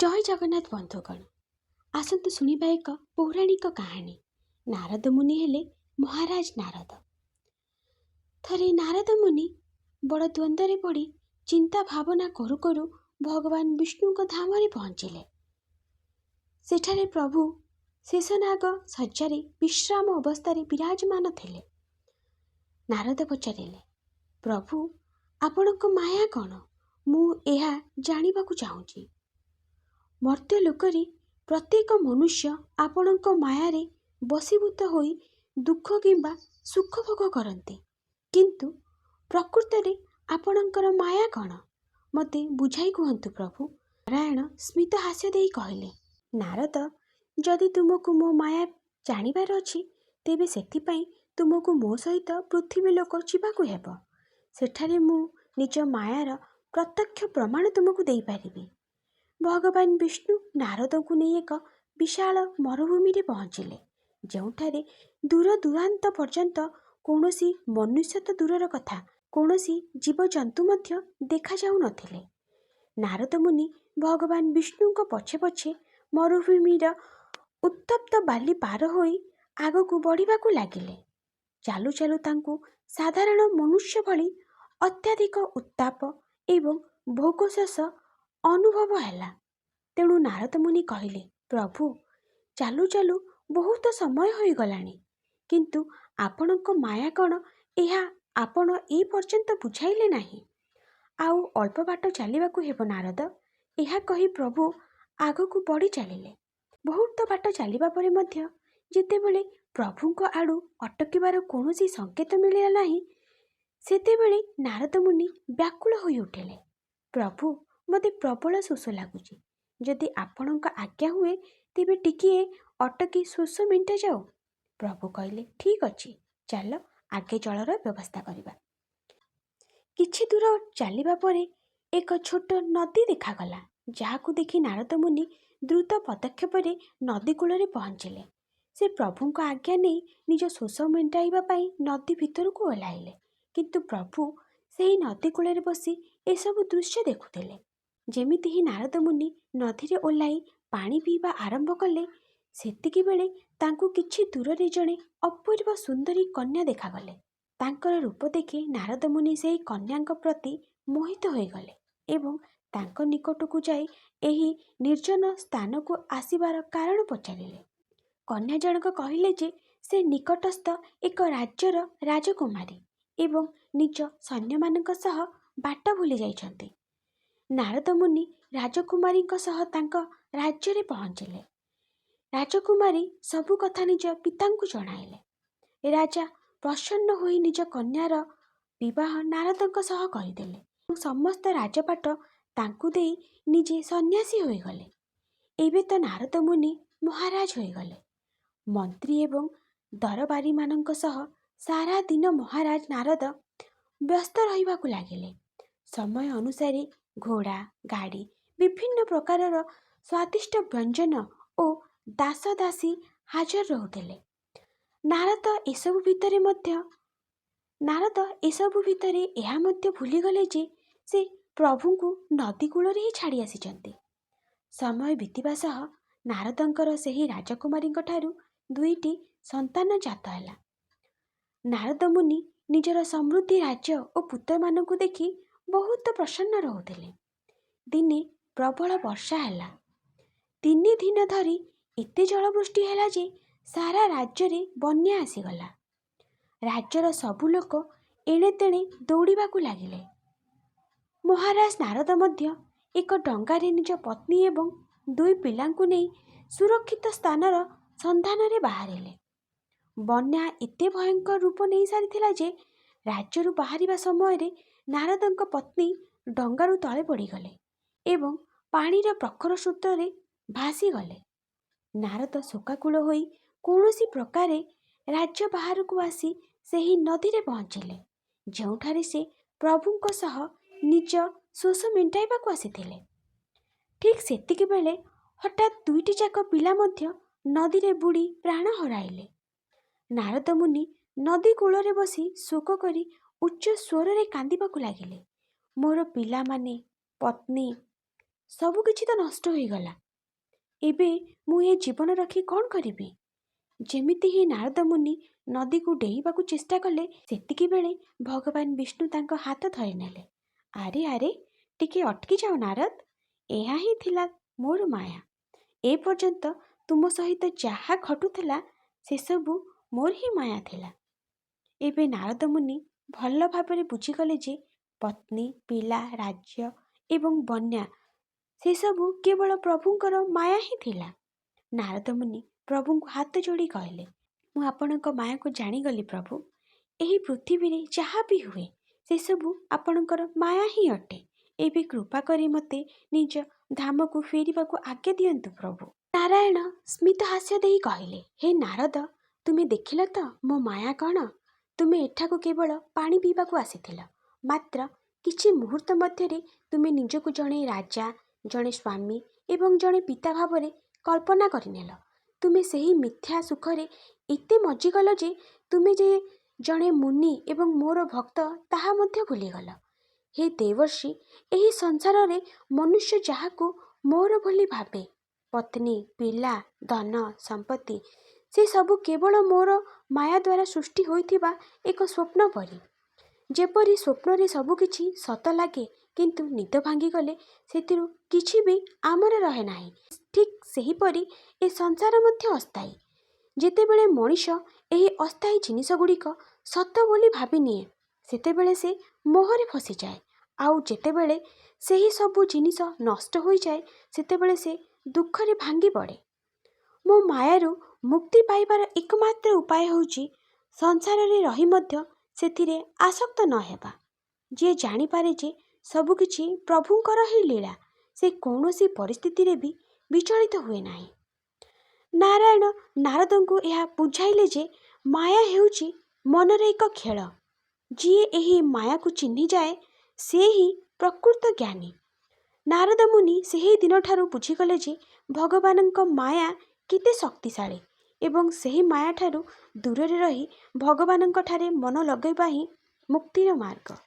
ଜୟ ଜଗନ୍ନାଥ ବନ୍ଧୁଗଣ, ଆସନ୍ତୁ ଶୁଣିବା ଏକ ପୌରାଣିକ କାହାଣୀ। ନାରଦ ମୁନି ହେଲେ ମହାରାଜ ନାରଦ। ଥରେ ନାରଦ ମୁନି ବଡ଼ ଦ୍ୱନ୍ଦ୍ୱରେ ପଡ଼ି ଚିନ୍ତା ଭାବନା କରୁ କରୁ ଭଗବାନ ବିଷ୍ଣୁଙ୍କ ଧାମରେ ପହଞ୍ଚିଲେ। ସେଠାରେ ପ୍ରଭୁ ଶେଷନାଗ ଶଯ୍ୟାରେ ବିଶ୍ରାମ ଅବସ୍ଥାରେ ବିରାଜମାନ ଥିଲେ। ନାରଦ ପଚାରିଲେ, ପ୍ରଭୁ, ଆପଣଙ୍କ ମାୟା କ'ଣ? ମୁଁ ଏହା ଜାଣିବାକୁ ଚାହୁଁଛି। ମର୍ତ୍ତ୍ୟ ଲୋକରେ ପ୍ରତ୍ୟେକ ମନୁଷ୍ୟ ଆପଣଙ୍କ ମାୟାରେ ବଶୀଭୂତ ହୋଇ ଦୁଃଖ କିମ୍ବା ସୁଖ ଭୋଗ କରନ୍ତି, କିନ୍ତୁ ପ୍ରକୃତରେ ଆପଣଙ୍କର ମାୟା କ'ଣ? ମୋତେ ବୁଝାଇ କୁହନ୍ତୁ ପ୍ରଭୁ। ନାରାୟଣ ସ୍ମିତ ହାସ୍ୟ ଦେଇ କହିଲେ, ନାରଦ, ଯଦି ତୁମକୁ ମୋ ମାୟା ଜାଣିବାର ଅଛି, ତେବେ ସେଥିପାଇଁ ତୁମକୁ ମୋ ସହିତ ପୃଥିବୀ ଲୋକ ଯିବାକୁ ହେବ। ସେଠାରେ ମୁଁ ନିଜ ମାୟାର ପ୍ରତ୍ୟକ୍ଷ ପ୍ରମାଣ ତୁମକୁ ଦେଇପାରିବି। ଭଗବାନ ବିଷ୍ଣୁ ନାରଦଙ୍କୁ ନେଇ ଏକ ବିଶାଳ ମରୁଭୂମିରେ ପହଞ୍ଚିଲେ, ଯେଉଁଠାରେ ଦୂର ଦୂରାନ୍ତ ପର୍ଯ୍ୟନ୍ତ କୌଣସି ମନୁଷ୍ୟ ତ ଦୂରର କଥା, କୌଣସି ଜୀବଜନ୍ତୁ ମଧ୍ୟ ଦେଖାଯାଉନଥିଲେ। ନାରଦ ମୁନି ଭଗବାନ ବିଷ୍ଣୁଙ୍କ ପଛେ ପଛେ ମରୁଭୂମିର ଉତ୍ତପ୍ତ ବାଲି ପାର ହୋଇ ଆଗକୁ ବଢ଼ିବାକୁ ଲାଗିଲେ। ଚାଲୁ ଚାଲୁ ତାଙ୍କୁ ସାଧାରଣ ମନୁଷ୍ୟ ଭଳି ଅତ୍ୟଧିକ ଉତ୍ତାପ ଏବଂ ଭୋଗଶୋଷ ଅନୁଭବ ହେଲା। ତେଣୁ ନାରଦ ମୁନି କହିଲେ, ପ୍ରଭୁ, ଚାଲୁ ଚାଲୁ ବହୁତ ସମୟ ହୋଇଗଲାଣି, କିନ୍ତୁ ଆପଣଙ୍କ ମାୟା କ'ଣ ଏହା ଆପଣ ଏ ପର୍ଯ୍ୟନ୍ତ ବୁଝାଇଲେ ନାହିଁ। ଆଉ ଅଳ୍ପ ବାଟ ଚାଲିବାକୁ ହେବ ନାରଦ। ଏହା କହି ପ୍ରଭୁ ଆଗକୁ ବଢ଼ି ଚାଲିଲେ। ବହୁତ ବାଟ ଚାଲିବା ପରେ ମଧ୍ୟ ଯେତେବେଳେ ପ୍ରଭୁଙ୍କ ଆଡ଼ୁ ଅଟକିବାର କୌଣସି ସଙ୍କେତ ମିଳିଲା ନାହିଁ, ସେତେବେଳେ ନାରଦ ମୁନି ବ୍ୟାକୁଳ ହୋଇ ଉଠିଲେ। ପ୍ରଭୁ, ମୋତେ ପ୍ରବଳ ଶୋଷ ଲାଗୁଛି। ଯଦି ଆପଣଙ୍କ ଆଜ୍ଞା ହୁଏ, ତେବେ ଟିକିଏ ଅଟକି ଶୋଷ ମେଣ୍ଟାଯାଉ। ପ୍ରଭୁ କହିଲେ, ଠିକ୍ ଅଛି, ଚାଲ ଆଗେ ଜଳର ବ୍ୟବସ୍ଥା କରିବା। କିଛି ଦୂର ଚାଲିବା ପରେ ଏକ ଛୋଟ ନଦୀ ଦେଖାଗଲା, ଯାହାକୁ ଦେଖି ନାରଦ ମୁନି ଦ୍ରୁତ ପଦକ୍ଷେପରେ ନଦୀ କୂଳରେ ପହଞ୍ଚିଲେ। ସେ ପ୍ରଭୁଙ୍କ ଆଜ୍ଞା ନେଇ ନିଜ ଶୋଷ ମେଣ୍ଟାଇବା ପାଇଁ ନଦୀ ଭିତରକୁ ଓହ୍ଲାଇଲେ, କିନ୍ତୁ ପ୍ରଭୁ ସେହି ନଦୀ କୂଳରେ ବସି ଏସବୁ ଦୃଶ୍ୟ ଦେଖୁଥିଲେ। ଯେମିତି ହିଁ ନାରଦ ମୁନି ନଦୀରେ ଓହ୍ଲାଇ ପାଣି ପିଇବା ଆରମ୍ଭ କଲେ, ସେତିକିବେଳେ ତାଙ୍କୁ କିଛି ଦୂରରେ ଜଣେ ଅପୂର୍ବ ସୁନ୍ଦରୀ କନ୍ୟା ଦେଖାଗଲେ। ତାଙ୍କର ରୂପ ଦେଖି ନାରଦ ମୁନି ସେହି କନ୍ୟାଙ୍କ ପ୍ରତି ମୋହିତ ହୋଇଗଲେ ଏବଂ ତାଙ୍କ ନିକଟକୁ ଯାଇ ଏହି ନିର୍ଜନ ସ୍ଥାନକୁ ଆସିବାର କାରଣ ପଚାରିଲେ। କନ୍ୟା ଜଣକ କହିଲେ ଯେ ସେ ନିକଟସ୍ଥ ଏକ ରାଜ୍ୟର ରାଜକୁମାରୀ ଏବଂ ନିଜ ସୈନ୍ୟମାନଙ୍କ ସହ ବାଟ ଭୁଲି ଯାଇଛନ୍ତି। ନାରଦ ମୁନି ରାଜକୁମାରୀଙ୍କ ସହ ତାଙ୍କ ରାଜ୍ୟରେ ପହଞ୍ଚିଲେ। ରାଜକୁମାରୀ ସବୁ କଥା ନିଜ ପିତାଙ୍କୁ ଜଣାଇଲେ। ରାଜା ପ୍ରସନ୍ନ ହୋଇ ନିଜ କନ୍ୟାର ବିବାହ ନାରଦଙ୍କ ସହ କରିଦେଲେ ଏବଂ ସମସ୍ତ ରାଜପାଟ ତାଙ୍କୁ ଦେଇ ନିଜେ ସନ୍ନ୍ୟାସୀ ହୋଇଗଲେ। ଏବେ ତ ନାରଦ ମୁନି ମହାରାଜ ହୋଇଗଲେ। ମନ୍ତ୍ରୀ ଏବଂ ଦରବାରୀମାନଙ୍କ ସହ ସାରା ଦିନ ମହାରାଜ ନାରଦ ବ୍ୟସ୍ତ ରହିବାକୁ ଲାଗିଲେ। ସମୟ ଅନୁସାରେ ଘୋଡ଼ା, ଗାଡ଼ି, ବିଭିନ୍ନ ପ୍ରକାରର ସ୍ୱାଦିଷ୍ଟ ବ୍ୟଞ୍ଜନ ଓ ଦାସ ଦାସୀ ହାଜର ରହୁଥିଲେ। ନାରଦ ଏସବୁ ଭିତରେ ଏହା ମଧ୍ୟ ଭୁଲିଗଲେ ଯେ ସେ ପ୍ରଭୁଙ୍କୁ ନଦୀ କୂଳରେ ହିଁ ଛାଡ଼ି ଆସିଛନ୍ତି। ସମୟ ବିତିବା ସହ ନାରଦଙ୍କର ସେହି ରାଜକୁମାରୀଙ୍କ ଠାରୁ 2ଟି ସନ୍ତାନ ଜାତ ହେଲା। ନାରଦ ମୁନି ନିଜର ସମୃଦ୍ଧି ରାଜ୍ୟ ଓ ପୁତ୍ରମାନଙ୍କୁ ଦେଖି ବହୁତ ପ୍ରସନ୍ନ ରହୁଥିଲେ। ଦିନେ ପ୍ରବଳ ବର୍ଷା ହେଲା। 3 ଦିନ ଧରି ଏତେ ଜଳବୃଷ୍ଟି ହେଲା ଯେ ସାରା ରାଜ୍ୟରେ ବନ୍ୟା ଆସିଗଲା। ରାଜ୍ୟର ସବୁ ଲୋକ ଏଣେ ତେଣେ ଦୌଡ଼ିବାକୁ ଲାଗିଲେ। ମହାରାଜ ନାରଦ ମଧ୍ୟ ଏକ ଡଙ୍ଗାରେ ନିଜ ପତ୍ନୀ ଏବଂ 2 ପିଲାଙ୍କୁ ନେଇ ସୁରକ୍ଷିତ ସ୍ଥାନର ସନ୍ଧାନରେ ବାହାରିଲେ। ବନ୍ୟା ଏତେ ଭୟଙ୍କର ରୂପ ନେଇ ସାରିଥିଲା ଯେ ରାଜ୍ୟରୁ ବାହାରିବା ସମୟରେ ନାରଦଙ୍କ ପତ୍ନୀ ଡଙ୍ଗାରୁ ତଳେ ପଡ଼ିଗଲେ ଏବଂ ପାଣିର ପ୍ରଖର ସ୍ରୋତରେ ଭାସିଗଲେ। ନାରଦ ଶୋକାକୁଳ ହୋଇ କୌଣସି ପ୍ରକାରେ ରାଜ୍ୟ ବାହାରକୁ ଆସି ସେହି ନଦୀରେ ପହଞ୍ଚିଲେ, ଯେଉଁଠାରେ ସେ ପ୍ରଭୁଙ୍କ ସହ ନିଜ ଶୋଷ ମେଣ୍ଟାଇବାକୁ ଆସିଥିଲେ। ଠିକ୍ ସେତିକିବେଳେ ହଠାତ୍ 2ଟି ଯାକ ପିଲା ମଧ୍ୟ ନଦୀରେ ବୁଡ଼ି ପ୍ରାଣ ହରାଇଲେ। ନାରଦ ମୁନି ନଦୀ କୂଳରେ ବସି ଶୋକ କରି ଉଚ୍ଚ ସ୍ୱରରେ କାନ୍ଦିବାକୁ ଲାଗିଲେ। ମୋର ପିଲାମାନେ, ପତ୍ନୀ, ସବୁକିଛି ତ ନଷ୍ଟ ହୋଇଗଲା। ଏବେ ମୁଁ ଏ ଜୀବନ ରଖି କ'ଣ କରିବି? ଯେମିତି ହିଁ ନାରଦ ମୁନି ନଦୀକୁ ଡେଇଁବାକୁ ଚେଷ୍ଟା କଲେ, ସେତିକି ବେଳେ ଭଗବାନ ବିଷ୍ଣୁ ତାଙ୍କ ହାତ ଧରିନେଲେ। ଆରେ ଆରେ, ଟିକେ ଅଟକି ଯାଅ ନାରଦ, ଏହା ହିଁ ଥିଲା ମୋର ମାୟା। ଏ ପର୍ଯ୍ୟନ୍ତ ତୁମ ସହିତ ଯାହା ଘଟୁଥିଲା ସେସବୁ ମୋର ହିଁ ମାୟା ଥିଲା। ଏବେ ନାରଦ ମୁନି ଭଲ ଭାବରେ ବୁଝିଗଲେ ଯେ ପତ୍ନୀ, ପିଲା, ରାଜ୍ୟ ଏବଂ ବନ୍ୟା ସେସବୁ କେବଳ ପ୍ରଭୁଙ୍କର ମାୟା ହିଁ ଥିଲା। ନାରଦ ମୁନି ପ୍ରଭୁଙ୍କୁ ହାତ ଯୋଡ଼ି କହିଲେ, ମୁଁ ଆପଣଙ୍କ ମାୟାକୁ ଜାଣିଗଲି ପ୍ରଭୁ। ଏହି ପୃଥିବୀରେ ଯାହା ବି ହୁଏ ସେସବୁ ଆପଣଙ୍କର ମାୟା ହିଁ ଅଟେ। ଏବେ କୃପା କରି ମୋତେ ନିଜ ଧାମକୁ ଫେରିବାକୁ ଆଜ୍ଞା ଦିଅନ୍ତୁ ପ୍ରଭୁ। ନାରାୟଣ ସ୍ମିତ ହାସ୍ୟ ଦେଇ କହିଲେ, ହେ ନାରଦ, ତୁମେ ଦେଖିଲ ତ ମୋ ମାୟା କ'ଣ? ତୁମେ ଏଠାକୁ କେବଳ ପାଣି ପିଇବାକୁ ଆସିଥିଲ। ମାତ୍ର କିଛି ମୁହୂର୍ତ୍ତ ମଧ୍ୟରେ ତୁମେ ନିଜକୁ ଜଣେ ରାଜା, ଜଣେ ସ୍ୱାମୀ ଏବଂ ଜଣେ ପିତା ଭାବରେ କଳ୍ପନା କରିନେଲ। ତୁମେ ସେହି ମିଥ୍ୟା ସୁଖରେ ଏତେ ମଜିଗଲ ଯେ ତୁମେ ଯେ ଜଣେ ମୁନି ଏବଂ ମୋର ଭକ୍ତ ତାହା ମଧ୍ୟ ଭୁଲିଗଲ। ହେ ଦେବର୍ଷି, ଏହି ସଂସାରରେ ମନୁଷ୍ୟ ଯାହାକୁ ମୋର ବୋଲି ଭାବେ, ପତ୍ନୀ, ପିଲା, ଧନ, ସମ୍ପତ୍ତି, ସେ ସବୁ କେବଳ ମୋର ମାୟା ଦ୍ୱାରା ସୃଷ୍ଟି ହୋଇଥିବା ଏକ ସ୍ୱପ୍ନ ପରି। ଯେପରି ସ୍ୱପ୍ନରେ ସବୁକିଛି ସତ ଲାଗେ, କିନ୍ତୁ ନିଦ ଭାଙ୍ଗିଗଲେ ସେଥିରୁ କିଛି ବି ଆମର ରହେ ନାହିଁ, ଠିକ୍ ସେହିପରି ଏ ସଂସାର ମଧ୍ୟ ଅସ୍ଥାୟୀ। ଯେତେବେଳେ ମଣିଷ ଏହି ଅସ୍ଥାୟୀ ଜିନିଷଗୁଡ଼ିକ ସତ ବୋଲି ଭାବିନିଏ, ସେତେବେଳେ ସେ ମୋହରେ ଫସିଯାଏ। ଆଉ ଯେତେବେଳେ ସେହି ସବୁ ଜିନିଷ ନଷ୍ଟ ହୋଇଯାଏ, ସେତେବେଳେ ସେ ଦୁଃଖରେ ଭାଙ୍ଗି ପଡ଼େ। ମୋ ମାୟାରୁ ମୁକ୍ତି ପାଇବାର ଏକମାତ୍ର ଉପାୟ ହେଉଛି ସଂସାରରେ ରହି ମଧ୍ୟ ସେଥିରେ ଆସକ୍ତ ନ ହେବା। ଯିଏ ଜାଣିପାରେ ଯେ ସବୁକିଛି ପ୍ରଭୁଙ୍କର ହିଁ ଲୀଳା, ସେ କୌଣସି ପରିସ୍ଥିତିରେ ବି ବିଚଳିତ ହୁଏ ନାହିଁ। ନାରାୟଣ ନାରଦଙ୍କୁ ଏହା ବୁଝାଇଲେ ଯେ ମାୟା ହେଉଛି ମନର ଏକ ଖେଳ। ଯିଏ ଏହି ମାୟାକୁ ଚିହ୍ନିଯାଏ ସେ ହିଁ ପ୍ରକୃତ ଜ୍ଞାନୀ। ନାରଦ ମୁନି ସେହି ଦିନଠାରୁ ବୁଝିଗଲେ ଯେ ଭଗବାନଙ୍କ ମାୟା କେତେ ଶକ୍ତିଶାଳୀ ଏବଂ ସେହି ମାୟାଠାରୁ ଦୂରରେ ରହି ଭଗବାନଙ୍କ ଠାରେ ମନ ଲଗାଇବା ହିଁ ମୁକ୍ତିର ମାର୍ଗ।